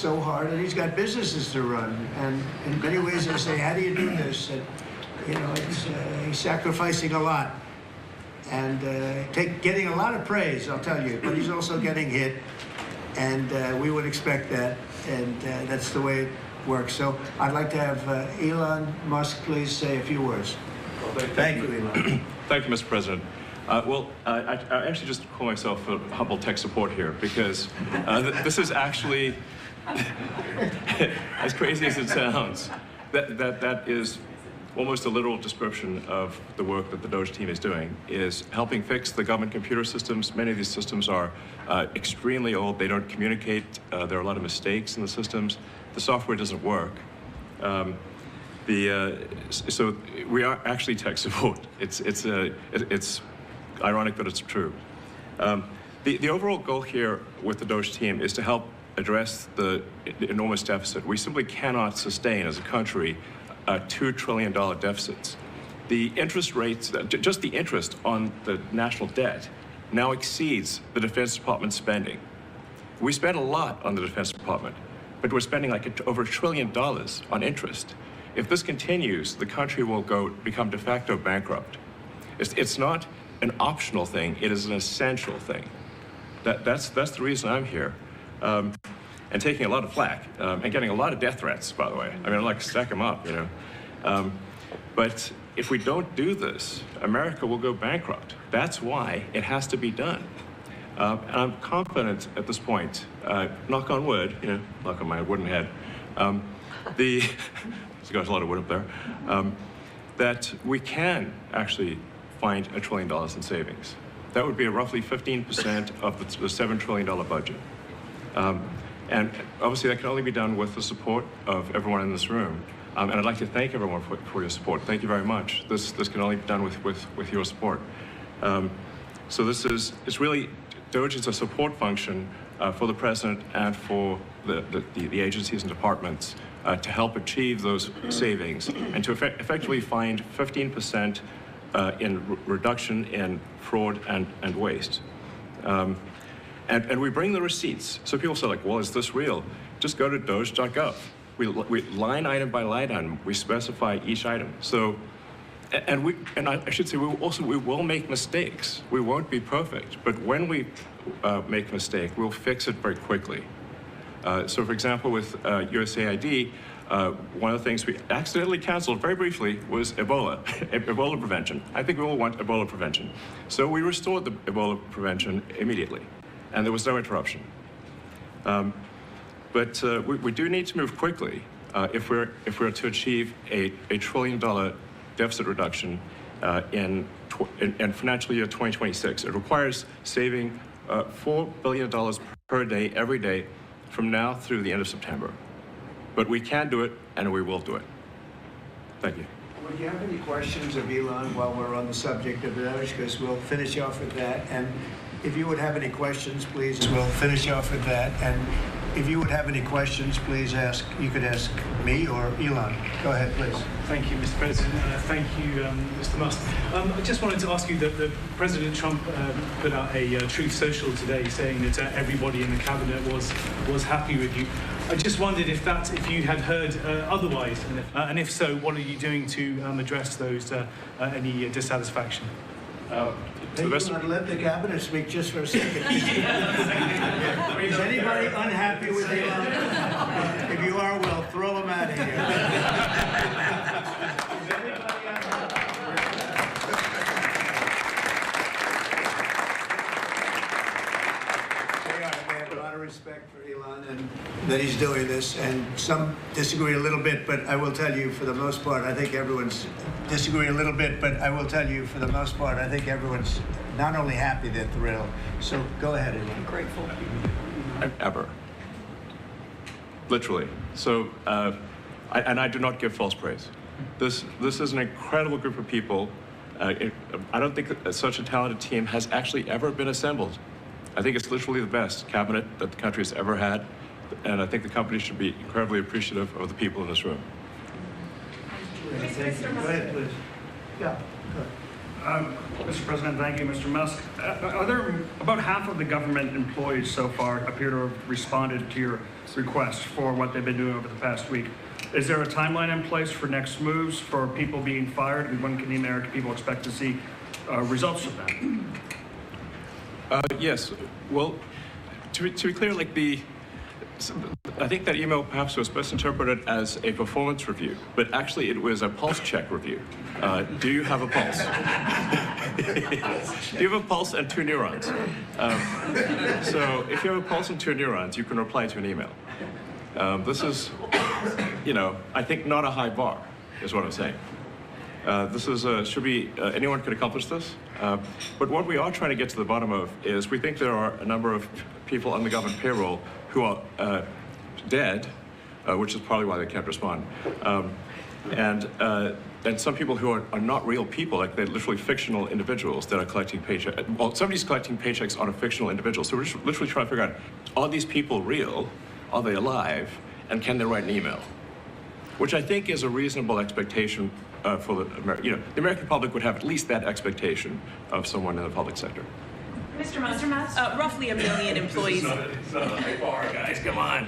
so hard, and he's got businesses to run. And in many ways, I say, how do you do this? And, you know, he's sacrificing a lot and getting a lot of praise, I'll tell you. But he's also getting hit, and we would expect that, and that's the way it works. So I'd like to have Elon Musk please say a few words. Well, thank you, Elon. Thank you, Mr. President. I actually just call myself a humble tech support here because this is actually, as crazy as it sounds, that is almost a literal description of the work that the DOGE team is doing, is helping fix the government computer systems. Many of these systems are extremely old. They don't communicate. There are a lot of mistakes in the systems. The software doesn't work. So we are actually tech support. It's ironic that it's true. The overall goal here with the DOGE team is to help address the enormous deficit. We simply cannot sustain as a country $2 trillion deficits. The interest rates, just the interest on the national debt now exceeds the Defense Department spending. We spend a lot on the Defense Department, but we're spending like over $1 trillion on interest. If this continues, the country will become de facto bankrupt. It's not an optional thing, it is an essential thing. That's the reason I'm here. And taking a lot of flack, and getting a lot of death threats, by the way. I mean, I'd like to stack them up, you know. But if we don't do this, America will go bankrupt. That's why it has to be done. And I'm confident at this point, knock on wood, you know, knock on my wooden head, there's got a lot of wood up there, that we can actually find $1 trillion in savings. That would be roughly 15% of the $7 trillion budget. And obviously that can only be done with the support of everyone in this room. And I'd like to thank everyone for your support. Thank you very much. This can only be done with your support. So it's really, DOGE is a support function for the president and for the agencies and departments to help achieve those savings and to effectively find 15% in reduction in fraud and waste. And we bring the receipts. So people say, like, well, is this real? Just go to doge.gov. We line item by line item, we specify each item. So, and I should say, we will make mistakes. We won't be perfect, but when we make a mistake, we'll fix it very quickly. So for example, with USAID, one of the things we accidentally canceled very briefly was Ebola, Ebola prevention. I think we all want Ebola prevention. So we restored the Ebola prevention immediately, and there was no interruption. But we do need to move quickly if we're to achieve a $1 trillion deficit reduction in financial year 2026. It requires saving $4 billion per day, every day, from now through the end of September. But we can do it, and we will do it. Thank you. Would you have any questions of Elon while we're on the subject of DOGE? Because we'll finish off with that. And if you would have any questions, please, we'll finish off with that. And if you would have any questions, please ask. You could ask me or Elon. Go ahead, please. Thank you, Mr. President. Thank you, Mr. Musk. I just wanted to ask you that President Trump put out a Truth Social today saying that everybody in the cabinet was happy with you. I just wondered if you had heard otherwise, and if so, what are you doing to address those any dissatisfaction? I'd let the cabinet speak just for a second. Is anybody unhappy with Elon? If you are, well, throw him out of here. Is anybody unhappy? I have a lot of respect for Elon and that he's doing this, and some disagree a little bit, but I will tell you for the most part, I think everyone's disagree a little bit, but I will tell you for the most part, I think everyone's not only happy, they're thrilled. So go ahead, Elon. I'm grateful. Ever. Literally. So, I do not give false praise. This is an incredible group of people. I don't think such a talented team has actually ever been assembled. I think it's literally the best cabinet that the country has ever had, and I think the company should be incredibly appreciative of the people in this room. Thank you. Go ahead, please. Yeah. Mr. President, thank you, Mr. Musk. Are there about half of the government employees so far appear to have responded to your request for what they've been doing over the past week? Is there a timeline in place for next moves for people being fired, and when can the American people expect to see results of that? Yes. Well, to be clear, like I think that email perhaps was misinterpreted as a performance review, but actually it was a pulse check review. Do you have a pulse? Do you have a pulse and 2 neurons? So if you have a pulse and 2 neurons, you can reply to an email. This is, I think not a high bar, is what I'm saying. This is, anyone could accomplish this. But what we are trying to get to the bottom of is we think there are a number of people on the government payroll who are dead, which is probably why they can't respond. And some people who are not real people, like they're literally fictional individuals that are collecting paychecks. Well, somebody's collecting paychecks on a fictional individual. So we're just literally trying to figure out, are these people real? Are they alive? And can they write an email? Which I think is a reasonable expectation for the American public would have at least that expectation of someone in the public sector. Mr. Musk, roughly 1 million employees. It's not a high bar, guys, come on.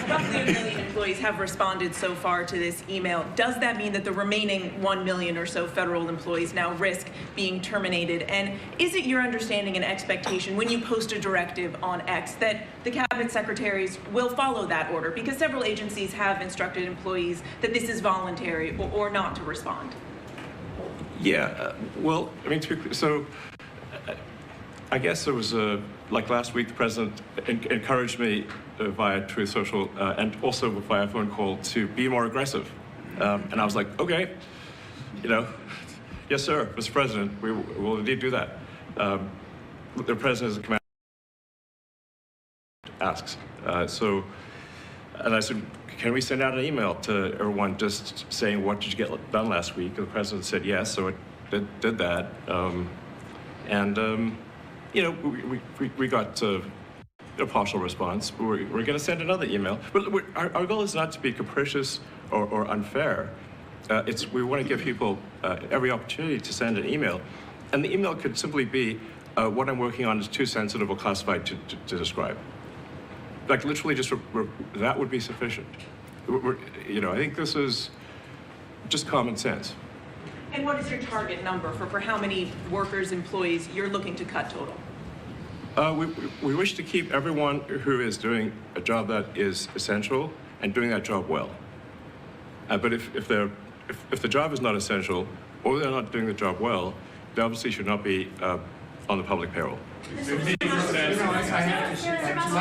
Roughly 1 million employees have responded so far to this email. Does that mean that the remaining 1 million or so federal employees now risk being terminated? And is it your understanding and expectation when you post a directive on X that the cabinet secretaries will follow that order? Because several agencies have instructed employees that this is voluntary or not to respond. Yeah, well, I mean, I guess it was like last week, the president encouraged me via Truth Social and also via phone call to be more aggressive. And I was like, okay, yes, sir, Mr. President, we will indeed do that. The president is a commander asks. And I said, can we send out an email to everyone just saying, what did you get done last week? And the president said yes, so it did that. We got a partial response. We're going to send another email. But our goal is not to be capricious or unfair. We want to give people every opportunity to send an email. And the email could simply be, what I'm working on is too sensitive or classified to describe. Like literally just, that would be sufficient. I think this is just common sense. And what is your target number for how many workers, employees you're looking to cut total? We wish to keep everyone who is doing a job that is essential and doing that job well. But if the job is not essential or they're not doing the job well, they obviously should not be on the public payroll. I have to say,